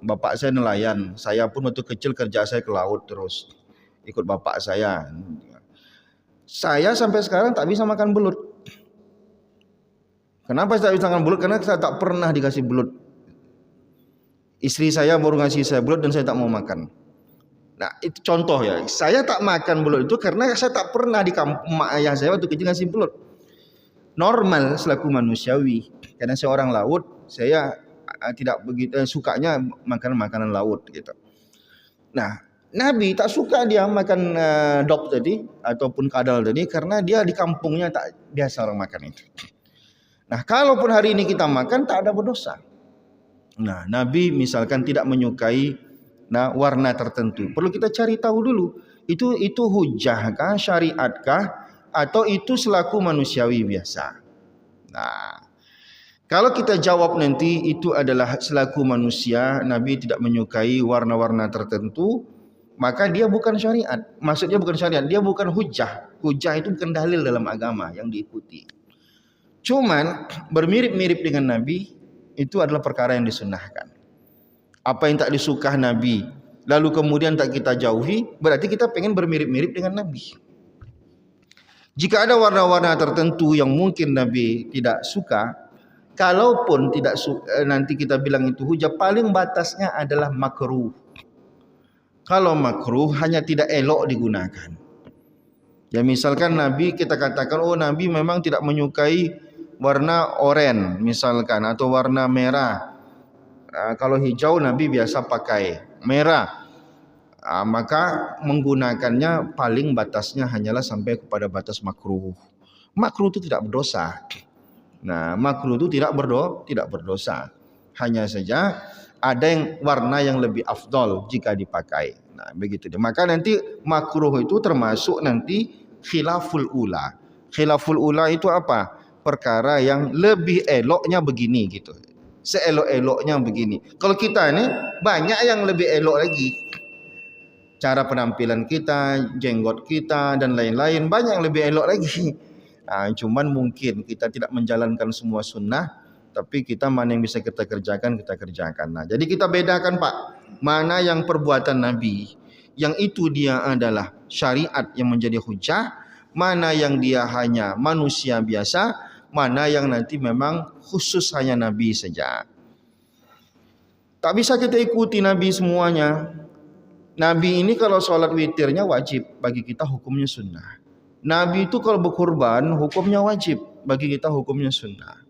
Bapak saya nelayan, saya pun waktu kecil kerja saya ke laut terus. Ikut bapak saya. Saya sampai sekarang tak bisa makan belut. Kenapa saya tak bisa makan belut? Karena saya tak pernah dikasih belut. Istri saya baru ngasih saya belut dan saya tak mau makan. Nah itu contoh ya. Saya tak makan belut itu karena saya tak pernah di kampung mak ayah saya waktu kecil ngasih belut. Normal selaku manusiawi. Karena saya orang laut, saya tidak begitu sukanya makan makanan laut gitu. Nah Nabi tak suka dia makan dok tadi ataupun kadal tadi karena dia di kampungnya tak biasa orang makan itu. Nah, kalaupun hari ini kita makan tak ada berdosa. Nah, Nabi misalkan tidak menyukai warna tertentu. Perlu kita cari tahu dulu. Itu hujahkah, syariatkah atau itu selaku manusiawi biasa? Nah, kalau kita jawab nanti itu adalah selaku manusia, Nabi tidak menyukai warna-warna tertentu, maka dia bukan syariat. Maksudnya bukan syariat, dia bukan hujah. Hujah itu bukan dalil dalam agama yang diikuti. Cuman bermirip-mirip dengan Nabi itu adalah perkara yang disunnahkan. Apa yang tak disukai Nabi lalu kemudian tak kita jauhi, berarti kita pengen bermirip-mirip dengan Nabi. Jika ada warna-warna tertentu yang mungkin Nabi tidak suka, kalaupun tidak suka, nanti kita bilang itu hujah, paling batasnya adalah makruh. Kalau makruh hanya tidak elok digunakan. Ya misalkan Nabi kita katakan Nabi memang tidak menyukai warna oranye misalkan atau warna merah. Kalau hijau Nabi biasa pakai merah. Maka menggunakannya paling batasnya hanyalah sampai kepada batas makruh. Makruh itu tidak berdosa. Nah, makruh itu tidak berdosa. Hanya saja ada yang warna yang lebih afdol jika dipakai. Nah, begitu dia. Maka nanti makruh itu termasuk nanti khilaful ula. Khilaful ula itu apa? Perkara yang lebih eloknya begini gitu. Seelok-eloknya begini. Kalau kita ini banyak yang lebih elok lagi. Cara penampilan kita, jenggot kita dan lain-lain banyak yang lebih elok lagi. Cuman mungkin kita tidak menjalankan semua sunnah. Tapi kita mana yang bisa kita kerjakan, kita kerjakan. Nah, jadi kita bedakan Pak, mana yang perbuatan Nabi, yang itu dia adalah syariat yang menjadi hujah, mana yang dia hanya manusia biasa, mana yang nanti memang khusus hanya Nabi saja. Tak bisa kita ikuti Nabi semuanya. Nabi ini kalau sholat witirnya wajib, bagi kita hukumnya sunnah. Nabi itu kalau berkurban hukumnya wajib, bagi kita hukumnya sunnah.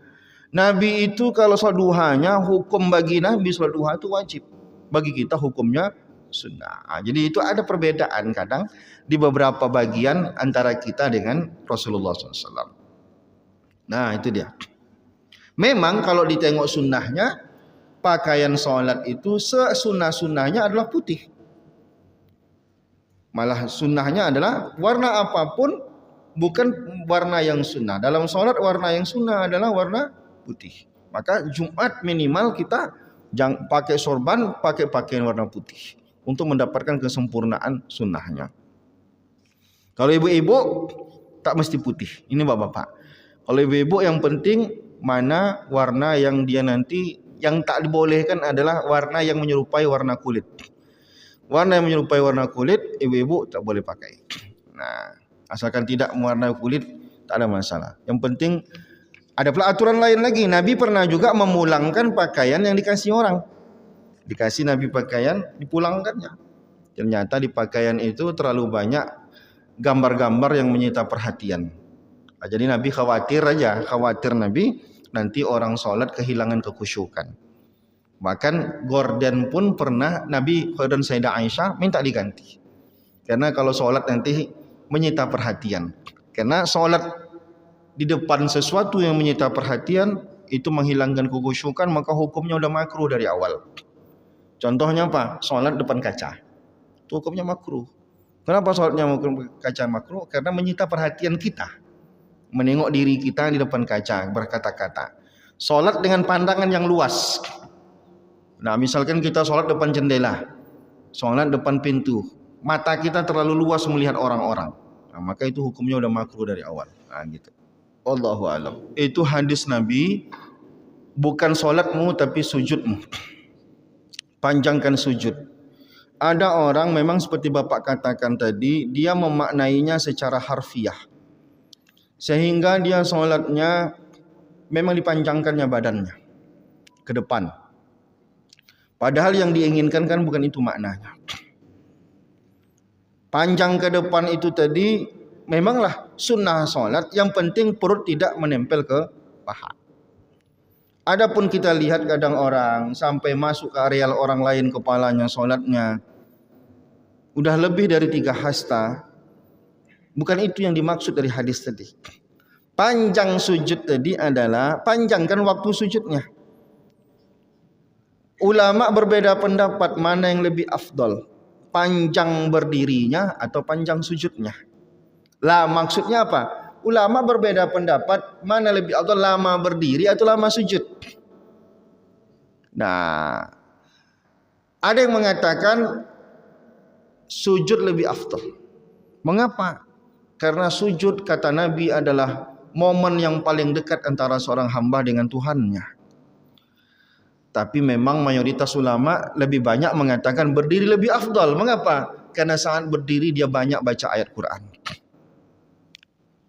Nabi itu kalau sholat duhanya, hukum bagi Nabi sholat duha itu wajib. Bagi kita hukumnya sunnah. Jadi itu ada perbedaan kadang di beberapa bagian antara kita dengan Rasulullah SAW. Nah itu dia. Memang kalau ditengok sunnahnya, pakaian sholat itu sesunnah-sunnahnya adalah putih. Malah sunnahnya adalah warna apapun bukan warna yang sunnah. Dalam sholat warna yang sunnah adalah warna putih. Maka Jumat minimal kita jangan pakai sorban, pakai pakaian warna putih untuk mendapatkan kesempurnaan sunnahnya. Kalau ibu-ibu tak mesti putih. Ini bapak-bapak. Kalau ibu-ibu yang penting mana warna yang dia nanti, yang tak dibolehkan adalah warna yang menyerupai warna kulit. Warna yang menyerupai warna kulit ibu-ibu tak boleh pakai. Nah, asalkan tidak mewarnai kulit tak ada masalah. Yang penting ada pula aturan lain lagi. Nabi pernah juga memulangkan pakaian yang dikasih orang. Dikasih Nabi pakaian, dipulangkannya. Ternyata di pakaian itu terlalu banyak gambar-gambar yang menyita perhatian. Jadi Nabi khawatir Nabi nanti orang sholat kehilangan kekhusyukan. Bahkan gorden pun pernah Nabi dan Sayyidah Aisyah minta diganti. Karena kalau sholat nanti menyita perhatian. Karena solat di depan sesuatu yang menyita perhatian itu menghilangkan kekhusyukan, maka hukumnya udah makruh dari awal. Contohnya apa? Solat depan kaca. Itu hukumnya makruh. Kenapa solatnya kaca makruh? Karena menyita perhatian kita. Menengok diri kita di depan kaca, berkata-kata. Solat dengan pandangan yang luas. Nah, misalkan kita solat depan jendela, solat depan pintu, mata kita terlalu luas melihat orang-orang. Nah, maka itu hukumnya udah makruh dari awal. Nah, gitu. Allahu a'lam. Itu hadis Nabi, bukan solatmu tapi sujudmu. Panjangkan sujud. Ada orang memang seperti Bapak katakan tadi, dia memaknainya secara harfiah. Sehingga dia solatnya memang dipanjangkannya badannya ke depan. Padahal yang diinginkan kan bukan itu maknanya. Panjang ke depan itu tadi memanglah sunnah solat, yang penting perut tidak menempel ke paha. Adapun kita lihat kadang orang sampai masuk ke areal orang lain kepalanya solatnya udah lebih dari 3 hasta. Bukan itu yang dimaksud dari hadis tadi. Panjang sujud tadi adalah panjangkan waktu sujudnya. Ulama berbeda pendapat mana yang lebih afdol, panjang berdirinya atau panjang sujudnya. Lah maksudnya apa? Ulama berbeda pendapat mana lebih afdol, lama berdiri atau lama sujud. Nah, ada yang mengatakan sujud lebih afdal. Mengapa? Karena sujud kata Nabi adalah momen yang paling dekat antara seorang hamba dengan Tuhannya. Tapi memang mayoritas ulama lebih banyak mengatakan berdiri lebih afdal. Mengapa? Karena saat berdiri dia banyak baca ayat Quran.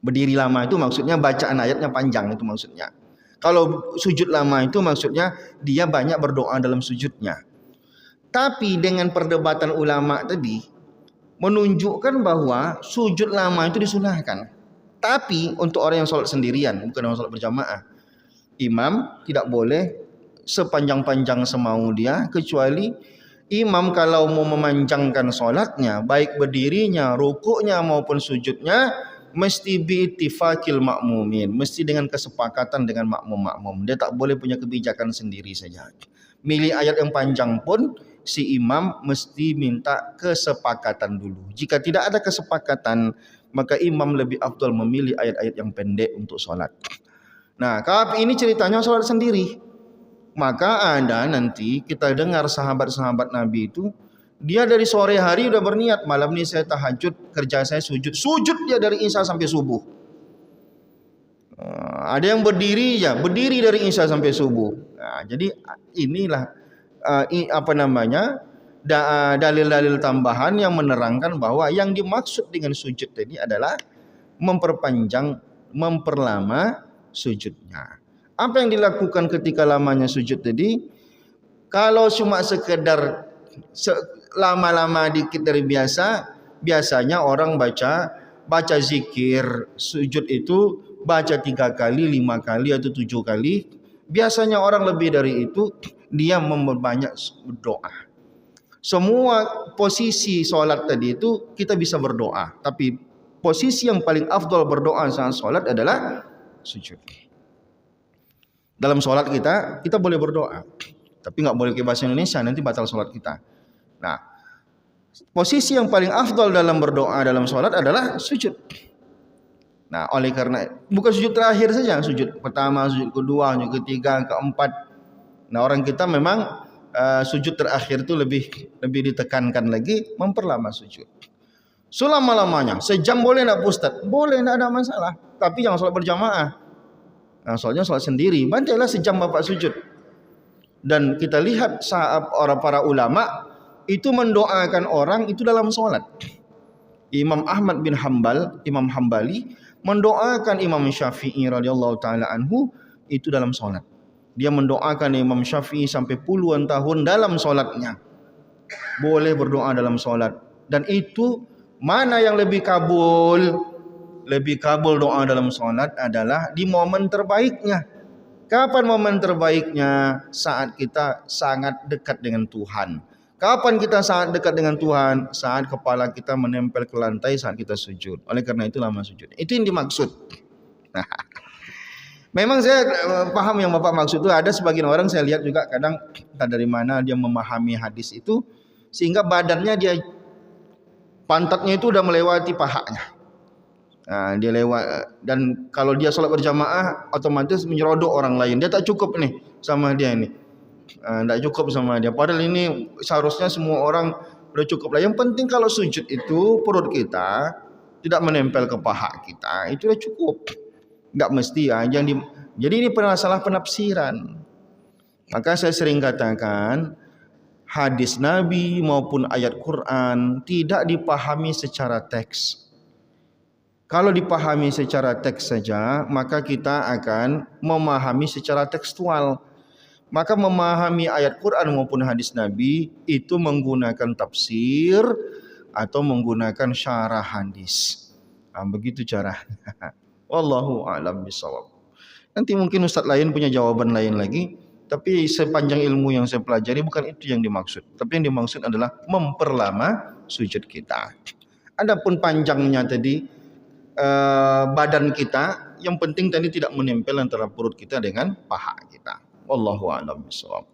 Berdiri lama itu maksudnya bacaan ayatnya panjang, itu maksudnya. Kalau sujud lama itu maksudnya dia banyak berdoa dalam sujudnya. Tapi dengan perdebatan ulama tadi menunjukkan bahwa sujud lama itu disunahkan. Tapi untuk orang yang sholat sendirian, bukan orang sholat berjamaah, imam tidak boleh sepanjang-panjang semau dia, kecuali imam kalau mau memanjangkan sholatnya, baik berdirinya, rukuknya maupun sujudnya, mesti biittifaqil makmumin, mesti dengan kesepakatan dengan makmum-makmum. Dia tak boleh punya kebijakan sendiri saja. Milih ayat yang panjang pun si imam mesti minta kesepakatan dulu. Jika tidak ada kesepakatan, maka imam lebih afdal memilih ayat-ayat yang pendek untuk sholat. Nah, kalau ini ceritanya sholat sendiri. Maka ada nanti kita dengar sahabat-sahabat Nabi itu, dia dari sore hari udah berniat, malam ini saya tahajud, kerja saya sujud. Sujud dia dari isya sampai subuh. Ada yang berdiri dari isya sampai subuh. Nah, jadi inilah dalil-dalil tambahan yang menerangkan bahwa yang dimaksud dengan sujud tadi adalah memperlama sujudnya. Apa yang dilakukan ketika lamanya sujud tadi? Kalau cuma sekedar lama-lama dikit dari biasanya orang baca zikir sujud itu baca 3 kali, 5 kali atau 7 kali. Biasanya orang lebih dari itu dia memperbanyak berdoa. Semua posisi solat tadi itu kita bisa berdoa, tapi posisi yang paling afdal berdoa saat solat adalah sujud. Dalam solat kita boleh berdoa, tapi nggak boleh ke bahasa Indonesia, nanti batal solat kita. Nah, posisi yang paling afdal dalam berdoa dalam solat adalah sujud. Nah, oleh karena bukan sujud terakhir saja, sujud pertama, sujud kedua, sujud ketiga, keempat. Nah, orang kita memang sujud terakhir itu lebih ditekankan lagi, memperlama sujud. Selama-lamanya, sejam boleh enggak Ustaz? Boleh, enggak ada masalah. Tapi jangan sholat berjamaah. Nah, soalnya sholat sendiri, bacalah sejam Bapak sujud. Dan kita lihat saat para ulama itu mendoakan orang itu dalam sholat. Imam Ahmad bin Hanbal, Imam Hambali mendoakan Imam Syafi'i radhiyallahu taala anhu itu dalam sholat. Dia mendoakan Imam Syafi'i sampai puluhan tahun dalam sholatnya. Boleh berdoa dalam sholat. Dan itu mana yang lebih kabul? Lebih kabul doa dalam sholat adalah di momen terbaiknya. Kapan momen terbaiknya? Saat kita sangat dekat dengan Tuhan. Kapan kita sangat dekat dengan Tuhan? Saat kepala kita menempel ke lantai saat kita sujud. Oleh karena itu lama sujud. Itu yang dimaksud. Memang saya paham yang Bapak maksud itu. Ada sebagian orang saya lihat juga kadang entah dari mana dia memahami hadis itu sehingga badannya dia pantatnya itu udah melewati pahanya. Nah, dia lewat dan kalau dia sholat berjamaah otomatis menyerodok orang lain. Dia tak cukup nih sama dia ini. Tak cukup sama dia. Padahal ini seharusnya semua orang udah cukup lah. Yang penting kalau sujud itu perut kita tidak menempel ke paha kita, itu udah cukup. Enggak mesti aja jadi ini masalah penafsiran. Maka saya sering katakan hadis Nabi maupun ayat Quran tidak dipahami secara teks. Kalau dipahami secara teks saja, maka kita akan memahami secara tekstual. Maka memahami ayat Quran maupun hadis Nabi itu menggunakan tafsir atau menggunakan syarah hadis. Begitu caranya. Wallahu a'lam bishawab. Nanti mungkin ustaz lain punya jawaban lain lagi. Tapi sepanjang ilmu yang saya pelajari bukan itu yang dimaksud. Tapi yang dimaksud adalah memperlama sujud kita. Adapun panjangnya tadi badan kita, yang penting tadi tidak menempel antara perut kita dengan paha kita. Wallahu a'lam bishawab.